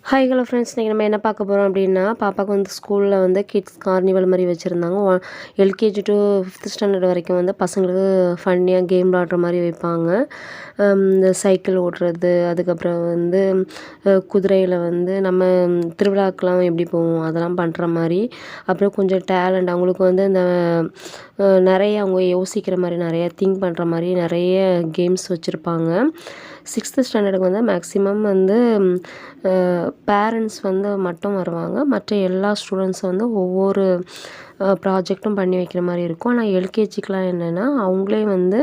Hi hello friends, இன்றைக்கி நம்ம என்ன பார்க்க போகிறோம் அப்படின்னா, பாப்பாவுக்கு வந்து ஸ்கூலில் வந்து கிட்ஸ் கார்னிவல் மாதிரி வச்சுருந்தாங்க. எல்கேஜி டு 5th ஸ்டாண்டர்ட் வரைக்கும் வந்து பசங்களுக்கு ஃபன்னியாக கேம் விளாட்ற மாதிரி வைப்பாங்க. இந்த சைக்கிள் ஓட்டுறது, அதுக்கப்புறம் வந்து குதிரையில் வந்து நம்ம திருவிழாக்கெலாம் எப்படி போவோம் அதெல்லாம் பண்ணுற மாதிரி. அப்புறம் கொஞ்சம் டேலண்ட் அவங்களுக்கு வந்து இந்த நிறைய அவங்க யோசிக்கிற மாதிரி, நிறைய திங்க் பண்ணுற மாதிரி நிறைய கேம்ஸ் வச்சுருப்பாங்க. 6th ஸ்டாண்டர்டுக்கு வந்து மேக்ஸிமம் வந்து பேரண்ட்ஸ் வந்து மட்டும் வருவாங்க. மற்ற எல்லா ஸ்டூடெண்ட்ஸும் வந்து ஒவ்வொரு ப்ராஜெக்ட்டும் பண்ணி வைக்கிற மாதிரி இருக்கும். ஆனால் எல்கேஜிக்கெலாம் என்னென்னா அவங்களே வந்து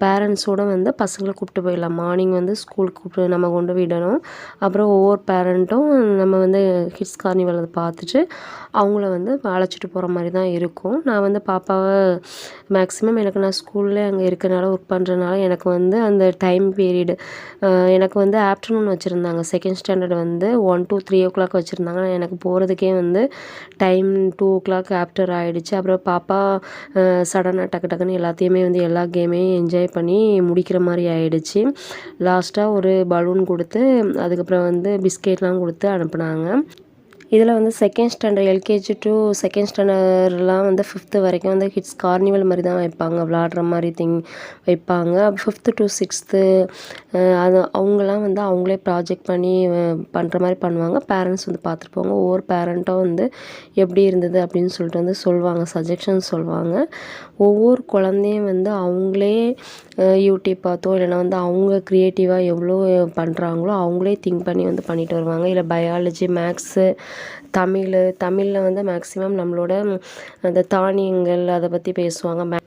பேரண்ட்ஸோடு வந்து பசங்களை கூப்பிட்டு போயிடலாம். மார்னிங் வந்து ஸ்கூலுக்கு கூப்பிட்டு நம்ம கொண்டு விடணும். அப்புறம் ஒவ்வொரு பேரண்ட்டும் நம்ம வந்து கிட்ஸ் கார்னிவல் அதை பார்த்துட்டு அவங்கள வந்து அழைச்சிட்டு போகிற மாதிரி தான் இருக்கும். நான் வந்து பாப்பாவை மேக்ஸிமம் நான் ஸ்கூல்லே அங்கே இருக்கிறனால ஒர்க் பண்ணுறதுனால எனக்கு வந்து அந்த டைம் பீரியடு எனக்கு வந்து ஆஃப்டர்நூன் வச்சுருந்தாங்க. 2nd ஸ்டாண்டர்ட் வந்து 1 to 3 o'clock வச்சுருந்தாங்க. எனக்கு போகிறதுக்கே வந்து டைம் 2 o'clock ஆஃப்டர் ஆகிடுச்சு. அப்புறம் பாப்பா சடனாக டக்குன்னு எல்லாத்தையுமே வந்து எல்லா கேமையும் என்ஜாய் பண்ணி முடிக்கிற மாதிரி ஆகிடுச்சு. லாஸ்ட்டாக ஒரு பலூன் கொடுத்து அதுக்கப்புறம் வந்து பிஸ்கெட்லாம் கொடுத்து அனுப்புனாங்க. இதில் வந்து 2nd standard LKG to 2nd ஸ்டாண்டர்ட்லாம் வந்து 5th வரைக்கும் வந்து கிட்ஸ் கார்னிவல் மாதிரி தான் வைப்பாங்க. விளாட்ற மாதிரி வைப்பாங்க. 5th to 6th அது அவங்களாம் வந்து அவங்களே ப்ராஜெக்ட் பண்ணி பண்ணுற மாதிரி பண்ணுவாங்க. பேரண்ட்ஸ் வந்து பார்த்துட்டு போவாங்க. ஒவ்வொரு பேரண்ட்டும் வந்து எப்படி இருந்தது அப்படின்னு சொல்லிட்டு வந்து சொல்லுவாங்க, சஜஷன் சொல்லுவாங்க. ஒவ்வொரு குழந்தையும் வந்து அவங்களே யூடியூப் பார்த்தோ இல்லைனா வந்து அவங்க க்ரியேட்டிவாக எவ்வளோ பண்ணுறாங்களோ அவங்களே திங்க் பண்ணி வந்து பண்ணிட்டு வருவாங்க. இல்லை பயாலஜி, மேக்ஸு, தமிழில் வந்து மேக்ஸிமம் நம்மளோட அந்த தானியங்கள் அதை பற்றி பேசுவாங்க.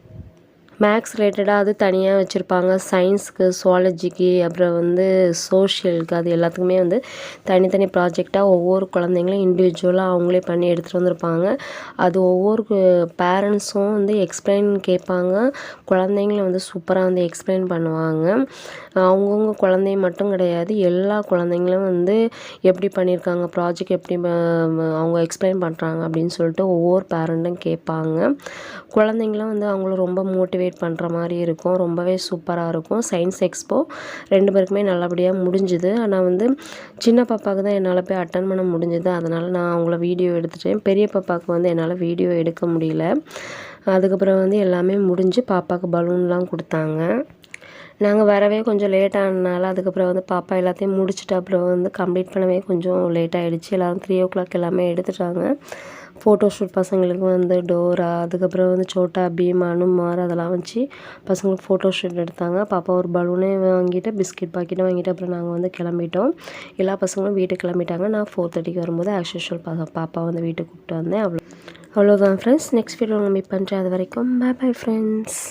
மேக்ஸ் ரிலேட்டடாக அது தனியாக வச்சுருப்பாங்க. சயின்ஸுக்கு, சுவாலஜிக்கு, அப்புறம் வந்து சோஷியலுக்கு, அது எல்லாத்துக்குமே வந்து தனித்தனி ப்ராஜெக்டாக ஒவ்வொரு குழந்தைங்களும் இண்டிவிஜுவலாக அவங்களே பண்ணி எடுத்துகிட்டு வந்திருப்பாங்க. அது ஒவ்வொரு பேரண்ட்ஸும் வந்து எக்ஸ்பிளைன் கேட்பாங்க. குழந்தைங்களும் வந்து சூப்பராக வந்து எக்ஸ்பிளைன் பண்ணுவாங்க. அவங்கவுங்க குழந்தைங்க மட்டும் கிடையாது, எல்லா குழந்தைங்களும் வந்து எப்படி பண்ணியிருக்காங்க, ப்ராஜெக்ட் எப்படி அவங்க எக்ஸ்பிளைன் பண்ணுறாங்க அப்படின்னு சொல்லிட்டு ஒவ்வொரு பேரண்ட்டும் கேட்பாங்க. குழந்தைங்களும் வந்து அவங்கள ரொம்ப மோட்டிவேட் பண்ணுற மாதிரி இருக்கும். ரொம்பவே சூப்பராக இருக்கும். சயின்ஸ் எக்ஸ்போ 2 பேருக்குமே நல்லபடியாக முடிஞ்சுது. ஆனால் வந்து சின்ன பாப்பாவுக்கு தான் என்னால் போய் அட்டன் பண்ண முடிஞ்சுது. அதனால் நான் அவங்கள வீடியோ எடுத்துட்டேன். பெரிய பாப்பாவுக்கு வந்து என்னால் வீடியோ எடுக்க முடியல. அதுக்கப்புறம் வந்து எல்லாமே முடிஞ்சு பாப்பாவுக்கு பலூன்லாம் கொடுத்தாங்க. நாங்கள் வரவே கொஞ்சம் லேட் ஆனதுனால அதுக்கப்புறம் வந்து பாப்பா எல்லாத்தையும் முடிச்சுட்டு அப்புறம் வந்து கம்ப்ளீட் பண்ணவே கொஞ்சம் லேட் ஆகிடுச்சு. எல்லோரும் 3 o'clock எல்லாமே எடுத்துட்டாங்க. ஃபோட்டோஷூட் பசங்களுக்கு வந்து டோரா, அதுக்கப்புறம் வந்து சோட்டா பீம், அனுமார் அதெல்லாம் வச்சு பசங்களுக்கு ஃபோட்டோஷூட் எடுத்தாங்க. பாப்பா ஒரு பலூனே வாங்கிட்டு பிஸ்கெட் பாக்கெட்டும் வாங்கிட்டு அப்புறம் நாங்கள் வந்து கிளம்பிட்டோம். எல்லா பசங்களும் வீட்டுக்கு கிளம்பிட்டாங்க. நான் 4:30 வரும்போது ஆஸ் யூஷுவல் பாப்பா வந்து வீட்டுக்கு கூப்பிட்டு வந்தேன். அவ்வளோதான் ஃப்ரெண்ட்ஸ். நெக்ஸ்ட் வீடியோவில் மீட் பண்ணுறேன். அது வரைக்கும் பாய் ஃப்ரெண்ட்ஸ்.